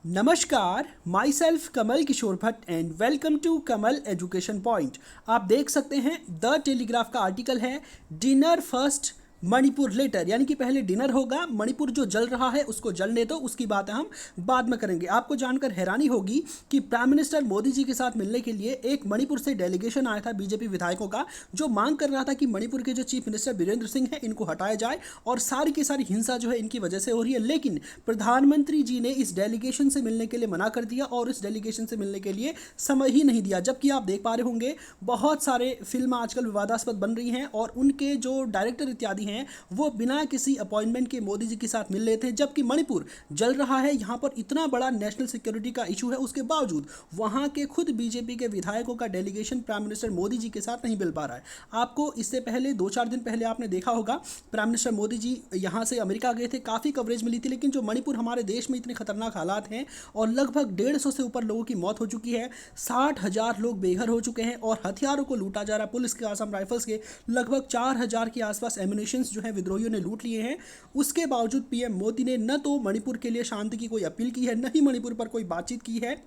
नमस्कार, myself Kamal Kishore Bhatt and welcome to Kamal education point. आप देख सकते हैं द टेलीग्राफ का आर्टिकल है डिनर फर्स्ट मणिपुर लेटर, यानी कि पहले डिनर होगा, मणिपुर जो जल रहा है उसको जलने दो, उसकी बात हम बाद में करेंगे। आपको जानकर हैरानी होगी कि प्राइम मिनिस्टर मोदी जी के साथ मिलने के लिए एक मणिपुर से डेलीगेशन आया था बीजेपी विधायकों का, जो मांग कर रहा था कि मणिपुर के जो चीफ मिनिस्टर बीरेंद्र सिंह हैं इनको हटाया जाए और सारी की सारी हिंसा जो है इनकी वजह से हो रही है। लेकिन प्रधानमंत्री जी ने इस डेलीगेशन से मिलने के लिए मना कर दिया और इस डेलीगेशन से मिलने के लिए समय ही नहीं दिया। जबकि आप देख पा रहे होंगे बहुत सारे फिल्म आजकल विवादास्पद बन रही हैं और उनके जो डायरेक्टर इत्यादि हैं वो बिना किसी अपॉइंटमेंट के मोदी जी के साथ मिल रहे थे। जबकि मणिपुर जल रहा है, यहाँ पर इतना बड़ा नेशनल सिक्योरिटी का इशू है, उसके बावजूद वहाँ के खुद बीजेपी के विधायकों का delegation prime minister Modi ji के साथ नहीं मिल पा रहा है। आपको इससे पहले 2-4 दिन पहले आपने देखा होगा प्राइम मिनिस्टर मोदी जी यहाँ से अमेरिका गए थे, काफ़ी कवरेज मिली थी। लेकिन जो मणिपुर हमारे देश में इतने खतरनाक हालात हैं और लगभग 150 से ऊपर लोगों की मौत हो चुकी है, 60,000 लोग बेघर हो चुके हैं और हथियारों को लूटा जा रहा है। पुलिस के, आसाम राइफल्स के लगभग 4,000 के आसपास एम्यूनेशंस जो है विद्रोहियों ने लूट लिए हैं। उसके बावजूद पीएम मोदी ने न तो मणिपुर के लिए शांति की कोई अपील की है, न ही मणिपुर पर कोई बातचीत की है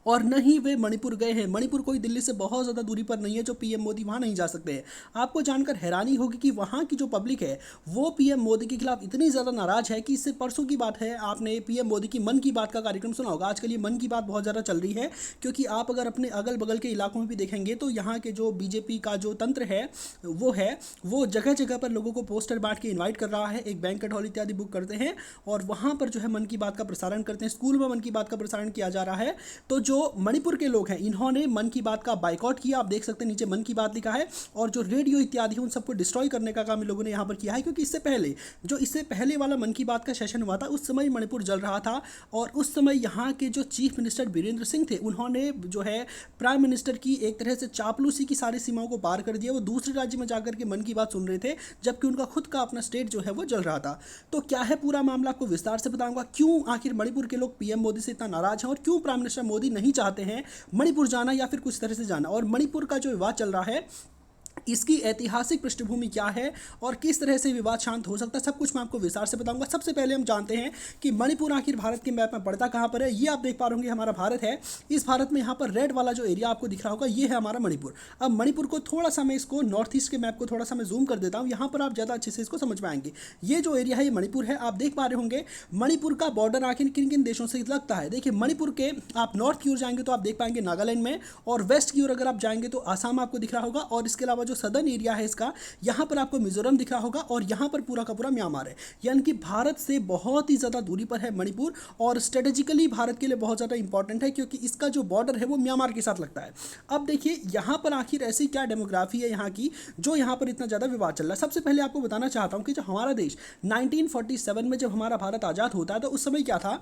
और न ही वे मणिपुर गए हैं। मणिपुर कोई दिल्ली से बहुत ज़्यादा दूरी पर नहीं है जो पीएम मोदी वहाँ नहीं जा सकते हैं। आपको जानकर हैरानी होगी कि वहाँ की जो पब्लिक है वो पीएम मोदी के खिलाफ इतनी ज़्यादा नाराज़ है कि इससे परसों की बात है, आपने पीएम मोदी की मन की बात का कार्यक्रम सुना होगा। आजकल ये मन की बात बहुत ज़्यादा चल रही है क्योंकि आप अगर अपने अगल बगल के इलाकों में भी देखेंगे तो यहाँ के जो बीजेपी का जो तंत्र है वो जगह जगह पर लोगों को पोस्टर बांट के इन्वाइट कर रहा है, एक बैंक्वेट हॉल इत्यादि बुक करते हैं और वहाँ पर जो है मन की बात का प्रसारण करते हैं। स्कूल में मन की बात का प्रसारण किया जा रहा है। तो जो मणिपुर के लोग हैं इन्होंने मन की बात का बाइकआउट किया। आप देख सकते हैं नीचे मन की बात लिखा है और जो रेडियो इत्यादि है उन सबको डिस्ट्रॉय करने का काम इन लोगों ने यहाँ पर किया है। क्योंकि इससे पहले वाला मन की बात का सेशन हुआ था उस समय मणिपुर जल रहा था और उस समय यहाँ के जो चीफ मिनिस्टर बीरेंद्र सिंह थे उन्होंने जो है प्राइम मिनिस्टर की एक तरह से चापलूसी की सारी सीमाओं को पार कर दिया। वो दूसरे राज्य में जाकर के मन की बात सुन रहे थे जबकि उनका खुद का अपना स्टेट जो है वो जल रहा था। तो क्या है पूरा मामला, आपको विस्तार से बताऊंगा क्यों आखिर मणिपुर के लोग पीएम मोदी से इतना नाराज हैं और क्यों प्राइम मिनिस्टर मोदी नहीं चाहते हैं मणिपुर जाना या फिर कुछ तरह से जाना। और मणिपुर का जो विवाद चल रहा है इसकी ऐतिहासिक पृष्ठभूमि क्या है और किस तरह से विवाद शांत हो सकता है, सब कुछ मैं आपको विस्तार से बताऊंगा। सबसे पहले हम जानते हैं कि मणिपुर आखिर भारत के मैप में पड़ता कहाँ पर है। ये आप देख पा रहे होंगे हमारा भारत है, इस भारत में यहाँ पर रेड वाला जो एरिया आपको दिख रहा होगा ये है हमारा मणिपुर। अब मणिपुर को थोड़ा सा मैं इसको नॉर्थ ईस्ट के मैप को थोड़ा सा मैं जूम कर देता हूँ, यहाँ पर आप ज़्यादा अच्छे से इसको समझ पाएंगे। ये जो एरिया है ये मणिपुर है। आप देख पा रहे होंगे मणिपुर का बॉर्डर आखिर किन किन देशों से लगता है। देखिए मणिपुर के आप नॉर्थ की ओर जाएंगे तो आप देख पाएंगे नागालैंड में, और वेस्ट की ओर अगर आप जाएंगे तो आसाम आपको दिख रहा होगा, और इसके अलावा जो सदर्न एरिया है इसका यहां पर आपको मिजोरम दिख रहा होगा और यहां पर पूरा का पूरा म्यांमार है। यानी कि भारत से बहुत ही ज़्यादा दूरी पर है मणिपुर और स्ट्रेटेजिकली भारत के लिए बहुत ज़्यादा इंपॉर्टेंट है क्योंकि इसका जो बॉर्डर है वो म्यांमार के साथ लगता है। अब देखिए यहां पर आखिर ऐसी क्या डेमोग्राफी है यहाँ की जो यहाँ पर इतना ज़्यादा विवाद चल रहा है। सबसे पहले आपको बताना चाहता हूँ कि जो हमारा देश 1947 में जब हमारा भारत आज़ाद होता है तो उस समय क्या था,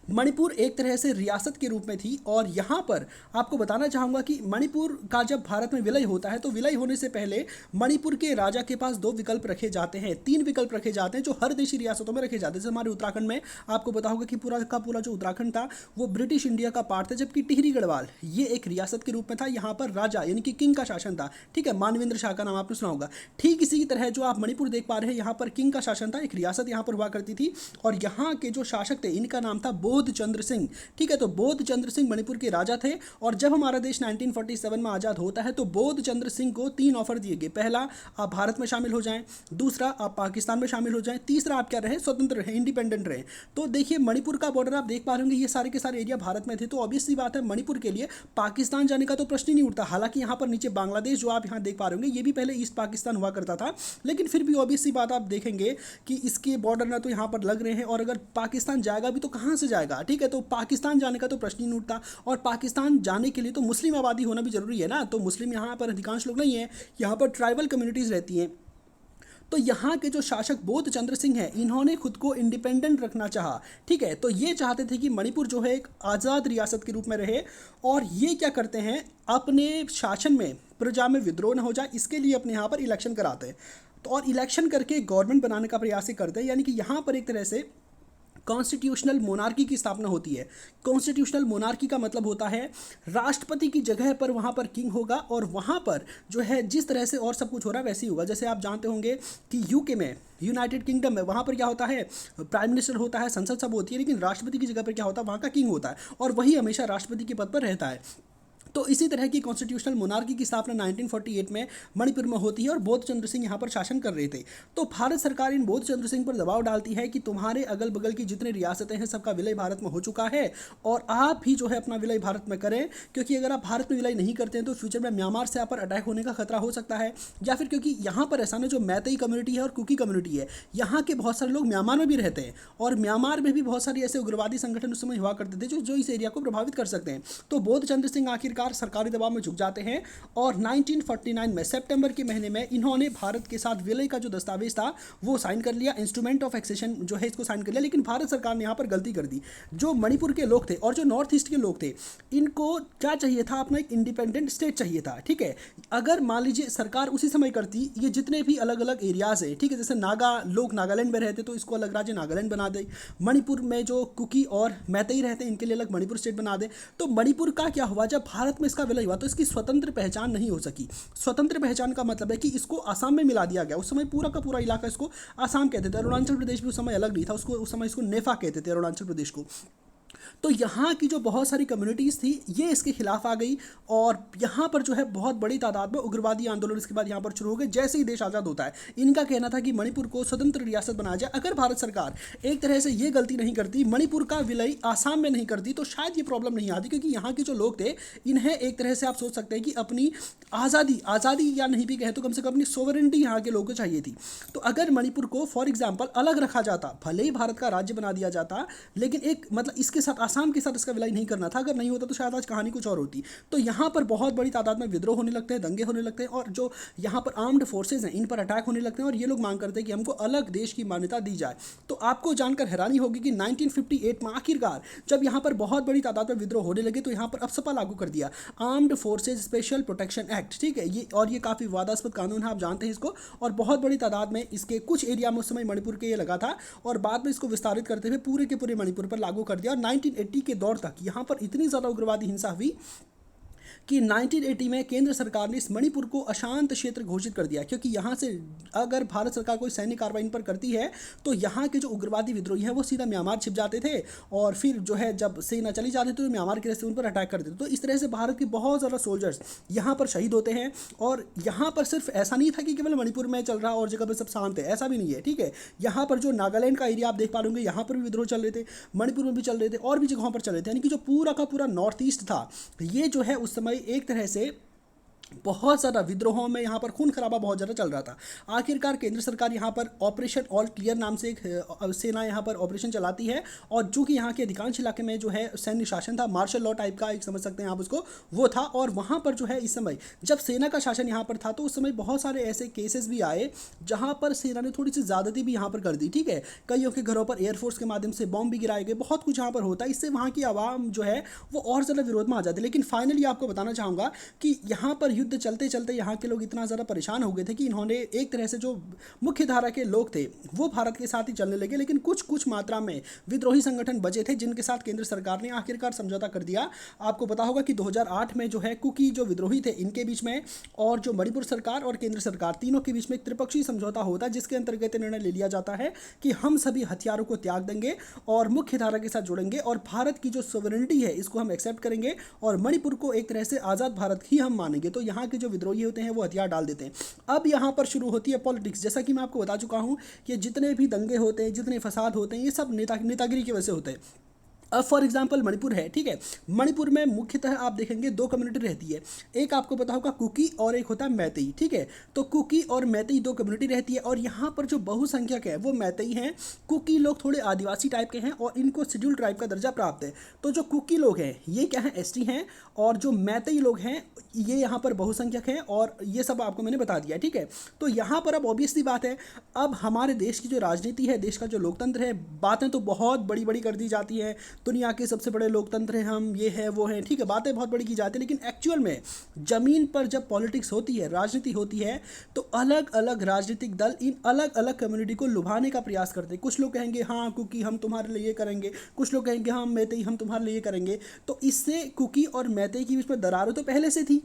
मणिपुर एक तरह से रियासत के रूप में थी। और यहाँ पर आपको बताना चाहूँगा कि मणिपुर का जब भारत में विलय होता है तो विलय होने से पहले मणिपुर के राजा के पास 2 विकल्प रखे जाते हैं, 3 विकल्प रखे जाते हैं जो हर देशी रियासतों में रखे जाते हैं। जैसे हमारे उत्तराखंड में आपको पता होगा कि पूरा का पूरा जो उत्तराखंड था वो ब्रिटिश इंडिया का पार्ट था, जबकि टिहरी गढ़वाल ये एक रियासत के रूप में था। यहाँ पर राजा यानी कि किंग का शासन था। ठीक है, मानवेंद्र शाह का नाम आपने सुना होगा। ठीक इसी की तरह जो आप मणिपुर देख पा रहे हैं यहाँ पर किंग का शासन था, एक रियासत यहाँ पर हुआ करती थी और यहाँ के जो शासक थे इनका नाम था बोध चंद्र सिंह। ठीक है, तो बोध चंद्र सिंह मणिपुर के राजा थे। और जब हमारा देश 1947 में आज़ाद होता है तो बोध चंद्र सिंह को 3 ऑफर दिए गए। पहला, आप भारत में शामिल हो जाएं, दूसरा आप पाकिस्तान में शामिल हो जाएं, तीसरा आप क्या रहे, स्वतंत्र रहे, इंडिपेंडेंट रहे। तो देखिए मणिपुर का बॉर्डर आप देख पा रहे होंगे ये सारे के सारे एरिया भारत में थे, तो ऑब्वियस सी बात है मणिपुर के लिए पाकिस्तान जाने का तो प्रश्न ही नहीं उठता। हालांकि यहाँ पर नीचे बांग्लादेश जो आप यहाँ देख पा रहे होंगे ये भी पहले ईस्ट पाकिस्तान हुआ करता था, लेकिन फिर भी ऑब्वियस सी बात आप देखेंगे कि इसके बॉर्डर ना तो यहाँ पर लग रहे हैं और अगर पाकिस्तान जाएगा भी तो कहाँ से जाएगा। ठीक है, तो पाकिस्तान जाने का तो प्रश्न ही नहीं उठता और पाकिस्तान जाने के लिए तो मुस्लिम आबादी होना भी जरूरी है ना। तो मुस्लिम यहाँ पर अधिकांश लोग नहीं है, यहाँ पर ट्राइबल कम्युनिटीज़ रहती हैं। तो यहाँ के जो शासक बोध चंद्र सिंह हैं इन्होंने खुद को इंडिपेंडेंट रखना चाहा। ठीक है, तो ये चाहते थे कि मणिपुर जो है एक आज़ाद रियासत के रूप में रहे और ये क्या करते हैं अपने शासन में प्रजा में विद्रोह न हो जाए इसके लिए अपने यहाँ पर इलेक्शन कराते हैं। तो और इलेक्शन करके गवर्नमेंट बनाने का प्रयास करते हैं, यानी कि यहाँ पर एक तरह से कॉन्स्टिट्यूशनल मोनार्की की स्थापना होती है। कॉन्स्टिट्यूशनल मोनार्की का मतलब होता है राष्ट्रपति की जगह पर वहाँ पर किंग होगा, और वहाँ पर जो है जिस तरह से और सब कुछ हो रहा है वैसे ही होगा। जैसे आप जानते होंगे कि यूके में, यूनाइटेड किंगडम में, वहाँ पर क्या होता है, प्राइम मिनिस्टर होता है, संसद सब होती है, लेकिन राष्ट्रपति की जगह पर क्या होता है, वहाँ का किंग होता है, और वही हमेशा राष्ट्रपति के पद पर रहता है। तो इसी तरह की कॉन्स्टिट्यूशनल मोनार्की की स्थापना 1948 में मणिपुर में होती है, और बोध चंद्र सिंह यहाँ पर शासन कर रहे थे। तो भारत सरकार इन बोध चंद्र सिंह पर दबाव डालती है कि तुम्हारे अगल बगल की जितनी रियासतें हैं सबका विलय भारत में हो चुका है, और आप भी जो है अपना विलय भारत में करें, क्योंकि अगर आप भारत में विलय नहीं करते हैं तो फ्यूचर में म्यांमार से आप पर अटैक होने का खतरा हो सकता है, या फिर क्योंकि यहाँ पर ऐसा ना, जो मैतेई कम्युनिटी है और कुकी कम्युनिटी है, यहाँ के बहुत सारे लोग म्यांमार में भी रहते हैं, और म्यांमार में भी बहुत सारी ऐसे उग्रवादी संगठन उस समय हुआ करते थे जो इस एरिया को प्रभावित कर सकते हैं। तो बोध चंद्र सिंह आखिरकार सरकारी दबाव में झुक जाते हैं, और 1949 में सितंबर के महीने में इन्होंने भारत के साथ विलय का जो दस्तावेज था वो साइन कर लिया, इंस्ट्रूमेंट ऑफ एक्सेशन जो है इसको साइन कर लिया। लेकिन भारत सरकार ने यहाँ पर गलती कर दी। जो मणिपुर के लोग थे और जो नॉर्थ ईस्ट के लोग थे, इनको क्या चाहिए था, अपना एक इंडिपेंडेंट स्टेट चाहिए था, ठीक है। अगर मान लीजिए सरकार उसी समय करती, ये जितने भी अलग अलग एरियाज है, ठीक है, जैसे नागा लोग नागालैंड में रहते तो इसको अलग राज्य नागालैंड बना दे, मणिपुर में जो कुकी और मैतेई रहते हैं इनके लिए अलग मणिपुर स्टेट बना दे। तो मणिपुर का क्या हुआ, जब भारत में इसका विलय हुआ तो इसकी स्वतंत्र पहचान नहीं हो सकी। स्वतंत्र पहचान का मतलब है कि इसको असम में मिला दिया गया। उस समय पूरा का पूरा इलाका इसको असम कहते थे। अरुणाचल प्रदेश भी उस समय अलग नहीं था, उसको उस समय इसको नेफा कहते थे, अरुणाचल प्रदेश को। तो यहाँ की जो बहुत सारी कम्युनिटीज़ थी ये इसके खिलाफ आ गई, और यहाँ पर जो है बहुत बड़ी तादाद में उग्रवादी आंदोलन इसके बाद यहाँ पर शुरू हो गए जैसे ही देश आज़ाद होता है। इनका कहना था कि मणिपुर को स्वतंत्र रियासत बनाया जाए। अगर भारत सरकार एक तरह से ये गलती नहीं करती, मणिपुर का विलय आसाम में नहीं करती, तो शायद ये प्रॉब्लम नहीं आती, क्योंकि यहाँ के जो लोग थे इन्हें एक तरह से आप सोच सकते हैं कि अपनी आज़ादी या नहीं भी कहे तो कम से कम अपनी सोवरेनिटी यहाँ के लोगों को चाहिए थी। तो अगर मणिपुर को फॉर एग्जाम्पल अलग रखा जाता, भले ही भारत का राज्य बना दिया जाता, लेकिन एक मतलब इसके साथ आसाम के साथ इसका विलय नहीं करना था। अगर नहीं होता तो शायद आज कहानी कुछ और होती। तो यहाँ पर बहुत बड़ी तादाद में विद्रोह होने लगते हैं, दंगे होने लगते हैं, और जो यहाँ पर आर्म्ड फोर्सेज हैं इन पर अटैक होने लगते हैं, और ये लोग मांग करते हैं कि हमको अलग देश की मान्यता दी जाए। तो आपको जानकर हैरानी होगी कि 1958 में आखिरकार जब यहाँ पर बहुत बड़ी तादाद में विद्रोह होने लगे तो यहाँ पर अफसपा लागू कर दिया, armed forces special protection act, ठीक है। ये काफ़ी विवादास्पद कानून है, आप जानते हैं इसको, और बहुत बड़ी तादाद में इसके कुछ एरिया में उस समय मणिपुर के ये लगा था, और बाद में इसको विस्तारित करते हुए पूरे के पूरे मणिपुर पर लागू कर दिया। और 1980 के दौर तक यहाँ पर इतनी ज़्यादा उग्रवादी हिंसा हुई कि 1980 में केंद्र सरकार ने इस मणिपुर को अशांत क्षेत्र घोषित कर दिया, क्योंकि यहाँ से अगर भारत सरकार कोई सैन्य कार्रवाई इन पर करती है तो यहाँ के जो उग्रवादी विद्रोही हैं वो सीधा म्यांमार छिप जाते थे, और फिर जो है जब सेना चली जाती थी तो म्यांमार के रास्ते उन पर अटैक कर देते। तो इस तरह से भारत के बहुत ज़्यादा सोल्जर्स यहाँ पर शहीद होते हैं। और यहाँ पर सिर्फ ऐसा नहीं था कि केवल मणिपुर में चल रहा और जगह पर सब शांत है, ऐसा भी नहीं है, ठीक है। यहाँ पर जो नागालैंड का एरिया आप देख पा रहे होंगे, यहाँ पर भी विद्रोह चल रहे थे, मणिपुर में भी चल रहे थे, और भी जगहों पर चल रहे थे। यानी कि जो पूरा का पूरा नॉर्थ ईस्ट था, ये जो है उस समय एक तरह से बहुत ज़्यादा विद्रोहों में यहाँ पर खून खराबा बहुत ज़्यादा चल रहा था। आखिरकार केंद्र सरकार यहाँ पर ऑपरेशन ऑल क्लियर नाम से एक सेना यहाँ पर ऑपरेशन चलाती है, और जो कि यहाँ के अधिकांश इलाके में जो है सैन्य शासन था, मार्शल लॉ टाइप का एक समझ सकते हैं आप उसको, वो था। और वहाँ पर जो है इस समय जब सेना का शासन यहाँ पर था तो उस समय बहुत सारे ऐसे केसेस भी आए जहाँ पर सेना ने थोड़ी सी ज़्यादती भी यहाँ पर कर दी, ठीक है। कईयों के घरों पर एयरफोर्स के माध्यम से बॉम्ब भी गिराए गए, बहुत कुछ यहाँ पर होता है। इससे वहाँ की आवाम जो है वो और ज़्यादा विरोध में आ जाती है। लेकिन फाइनली आपको बताना चाहूँगा कि यहाँ पर युद्ध चलते चलते यहाँ के लोग इतना ज़्यादा परेशान हो गए थे कि इन्होंने एक तरह से जो मुख्य धारा के लोग थे वो भारत के साथ ही चलने लगे। लेकिन कुछ मात्रा में विद्रोही संगठन बचे थे जिनके साथ केंद्र सरकार ने आखिरकार समझौता कर दिया। आपको पता होगा कि 2008 में जो है कुकी जो विद्रोही थे इनके बीच में और जो मणिपुर सरकार और केंद्र सरकार तीनों के बीच में एक त्रिपक्षीय समझौता होता है, जिसके अंतर्गत निर्णय ले लिया जाता है कि हम सभी हथियारों को त्याग देंगे और मुख्य धारा के साथ जुड़ेंगे, और भारत की जो सोवरेनिटी है इसको हम एक्सेप्ट करेंगे, और मणिपुर को एक तरह से आज़ाद भारत ही हम मानेंगे। तो यहाँ के जो विद्रोही होते हैं वो हथियार डाल देते हैं। अब यहाँ पर शुरू होती है पॉलिटिक्स। जैसा कि मैं आपको बता चुका हूँ कि जितने भी दंगे होते हैं, जितने फसाद होते हैं, ये सब नेतागिरी की वजह से होते हैं। अब फॉर एग्जाम्पल मणिपुर है, ठीक है। मणिपुर में मुख्यतः आप देखेंगे दो कम्युनिटी रहती है, एक आपको पता होगा कुकी और एक होता है मैतेई, ठीक है। तो कुकी और मैतेई दो कम्युनिटी रहती है, और यहाँ पर जो बहुसंख्यक है वो मैतेई हैं। कुकी लोग थोड़े आदिवासी टाइप के हैं और इनको शेड्यूल ट्राइब का दर्जा प्राप्त है। तो जो कुकी लोग हैं ये क्या है, एसटी हैं, और जो मैतेई लोग हैं ये यहाँ पर बहुसंख्यक हैं, और ये सब आपको मैंने बता दिया, ठीक है। तो यहाँ पर अब ऑब्वियसली बात है, अब हमारे देश की जो राजनीति है, देश का जो लोकतंत्र है, बातें तो बहुत बड़ी बड़ी कर दी जाती हैं, दुनिया के सबसे बड़े लोकतंत्र हैं हम, ये है वो है, ठीक है, बातें बहुत बड़ी की जाती है, लेकिन एक्चुअल में ज़मीन पर जब पॉलिटिक्स होती है, राजनीति होती है, तो अलग अलग राजनीतिक दल इन अलग अलग कम्युनिटी को लुभाने का प्रयास करते हैं। कुछ लोग कहेंगे हाँ कुकी हम तुम्हारे लिए करेंगे, कुछ लोग कहेंगे हाँ मैतेई हम तुम्हारे लिए करेंगे। तो इससे कुकी और मैतेई के बीच में दरारें तो पहले से थी,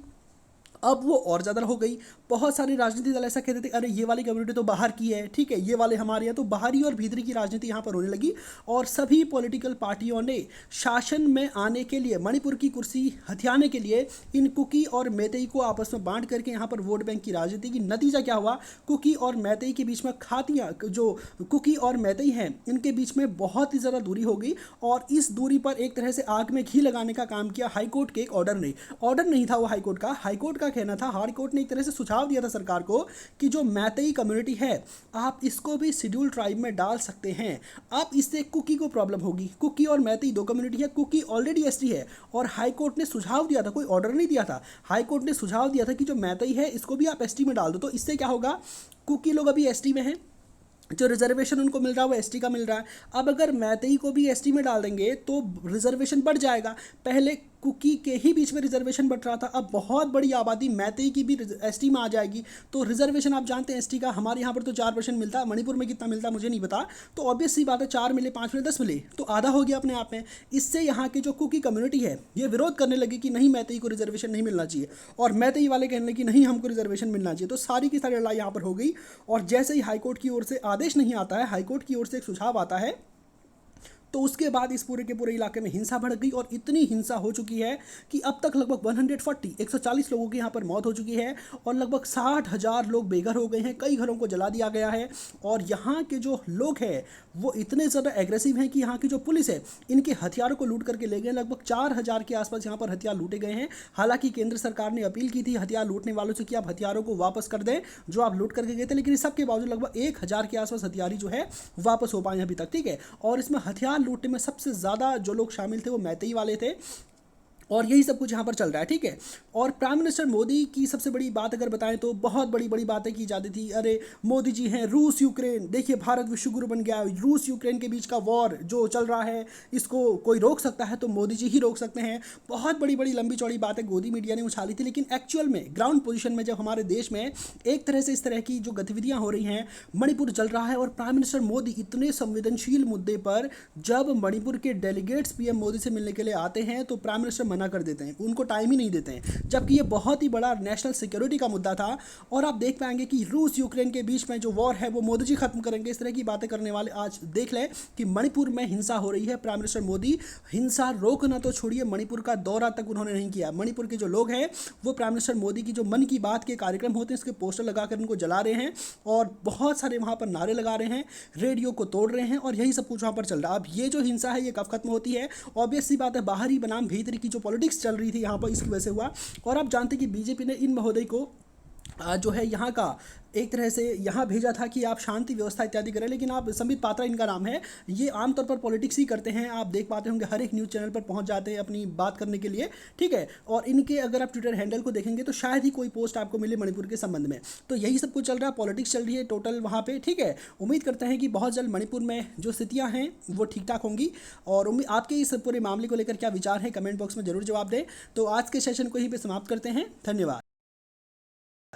अब वो और ज़्यादा हो गई। बहुत सारे राजनीतिक दल ऐसा कहते थे अरे ये वाली कम्युनिटी तो बाहर की है, ठीक है, ये वाले हमारे यहाँ, तो बाहरी और भीतरी की राजनीति यहाँ पर होने लगी। और सभी पॉलिटिकल पार्टियों ने शासन में आने के लिए, मणिपुर की कुर्सी हथियाने के लिए इन कुकी और मैतेई को आपस में बांट करके यहाँ पर वोट बैंक की राजनीति की। नतीजा क्या हुआ, कुकी और मैतेई के बीच में खातियाँ, जो कुकी और मैतेई हैं इनके बीच में बहुत ही ज़्यादा दूरी हो गई। और इस दूरी पर एक तरह से आग में घी लगाने का काम किया हाईकोर्ट के एक ऑर्डर ने। ऑर्डर नहीं था वो हाईकोर्ट का कहना था, हाई कोर्ट ने एक तरह से सुझाव दिया था सरकार को कि जो मैतेई कम्युनिटी है आप इसको भी शेड्यूल ट्राइब में डाल सकते हैं। अब इससे कुकी को प्रॉब्लम होगी, कुकी और मैतेई दो कम्युनिटी है, कुकी ऑलरेडी एसटी है, और हाई कोर्ट ने सुझाव दिया था, कोई ऑर्डर नहीं दिया था, हाई कोर्ट ने सुझाव दिया था कि जो मैतेई है इसको भी आप एसटी में डाल दो। तो इससे क्या होगा, कुकी लोग अभी एसटी में हैं, जो रिजर्वेशन उनको मिल रहा है वो एसटी का मिल रहा है। अब अगर मैतेई को भी एसटी में डाल देंगे तो रिजर्वेशन बढ़ जाएगा। पहले कुकी के ही बीच में रिजर्वेशन बढ़ रहा था, अब बहुत बड़ी आबादी मैतेई की भी एसटी में आ जाएगी, तो रिजर्वेशन आप जानते हैं एसटी का हमारे यहाँ पर तो 4% मिलता है, मणिपुर में कितना मिलता है मुझे नहीं पता। तो ऑब्वियस सी बात है 4 मिले, 5 मिले, 10 मिले तो आधा हो गया अपने आप में। इससे यहाँ की जो कुकी कम्युनिटी है ये विरोध करने लगी कि नहीं मैतेई को रिजर्वेशन नहीं मिलना चाहिए, और मैतेई वाले कहने लगे कि नहीं हमको रिजर्वेशन मिलना चाहिए। तो सारी की सारी लड़ाई यहाँ पर हो गई। और जैसे ही हाईकोर्ट की ओर से आदेश नहीं आता है, हाईकोर्ट की ओर से एक सुझाव आता है, तो उसके बाद इस पूरे के पूरे इलाके में हिंसा बढ़ गई। और इतनी हिंसा हो चुकी है कि अब तक लगभग 140 लोगों की यहाँ पर मौत हो चुकी है, और लगभग 60,000 लोग बेघर हो गए हैं, कई घरों को जला दिया गया है। और यहाँ के जो लोग हैं वो इतने ज़्यादा एग्रेसिव हैं कि यहाँ की जो पुलिस है इनके हथियारों को लूट करके ले गए। लगभग 4,000 के आसपास यहाँ पर हथियार लूटे गए हैं। हालांकि केंद्र सरकार ने अपील की थी हथियार लूटने वालों से कि आप हथियारों को वापस कर दें जो आप लूट करके गए थे, लेकिन इस सब के बावजूद लगभग 1,000 के आसपास हथियारी जो है वापस हो पाए अभी तक, ठीक है। और इसमें हथियार लूटने में सबसे ज़्यादा जो लोग शामिल थे वो मैतेई वाले थे, और यही सब कुछ यहाँ पर चल रहा है, ठीक है। और प्राइम मिनिस्टर मोदी की सबसे बड़ी बात अगर बताएं तो बहुत बड़ी बड़ी बातें की जाती थी, अरे मोदी जी हैं रूस यूक्रेन, देखिए भारत विश्वगुरु बन गया, रूस यूक्रेन के बीच का वॉर जो चल रहा है इसको कोई रोक सकता है तो मोदी जी ही रोक सकते हैं। बहुत बड़ी बड़ी लंबी चौड़ी बातें गोदी मीडिया ने उछाली थी, लेकिन एक्चुअल में ग्राउंड पोजीशन में जब हमारे देश में एक तरह से इस तरह की जो गतिविधियाँ हो रही हैं, मणिपुर जल रहा है, और प्राइम मिनिस्टर मोदी इतने संवेदनशील मुद्दे पर जब मणिपुर के डेलीगेट्स पीएम मोदी से मिलने के लिए आते हैं तो प्राइम मिनिस्टर मना कर देते हैं, उनको टाइम ही नहीं देते हैं, जबकि ये बहुत ही बड़ा नेशनल सिक्योरिटी का मुद्दा था। और आप देख पाएंगे कि रूस यूक्रेन के बीच में जो वॉर है वो मोदी जी खत्म करेंगे, इस तरह की बातें करने वाले आज देख लें कि मणिपुर में हिंसा हो रही है। प्राइम मिनिस्टर मोदी हिंसा रोकना तो छोड़िए, मणिपुर का दौरा तक उन्होंने नहीं किया। मणिपुर के जो लोग हैं वो प्राइम मिनिस्टर मोदी की जो मन की बात के कार्यक्रम होते हैं इसके पोस्टर लगाकर उनको जला रहे हैं, और बहुत सारे वहाँ पर नारे लगा रहे हैं, रेडियो को तोड़ रहे हैं, और यही सब कुछ वहाँ पर चल रहा है। अब ये जो हिंसा है ये कब खत्म होती है, ऑब्वियस सी बात है बाहरी बनाम भीतर की जो पॉलिटिक्स चल रही थी यहाँ पर इसकी वजह से हुआ। और आप जानते हैं कि बीजेपी ने इन महोदय को जो है यहाँ का एक तरह से यहाँ भेजा था कि आप शांति व्यवस्था इत्यादि करें, लेकिन आप संबित पात्रा इनका नाम है, ये आमतौर पर पॉलिटिक्स ही करते हैं, आप देख पाते होंगे हर एक न्यूज़ चैनल पर पहुँच जाते हैं अपनी बात करने के लिए, ठीक है। और इनके अगर आप ट्विटर हैंडल को देखेंगे तो शायद ही कोई पोस्ट आपको मिले मणिपुर के संबंध में। तो यही सब कुछ चल रहा है, पॉलिटिक्स चल रही है टोटल वहाँ पर, ठीक है। उम्मीद करते हैं कि बहुत जल्द मणिपुर में जो स्थितियाँ हैं वो ठीक ठाक होंगी। और आपके इस पूरे मामले को लेकर क्या विचार है कमेंट बॉक्स में जरूर जवाब दें। तो आज के सेशन को यहीं पर समाप्त करते हैं, धन्यवाद।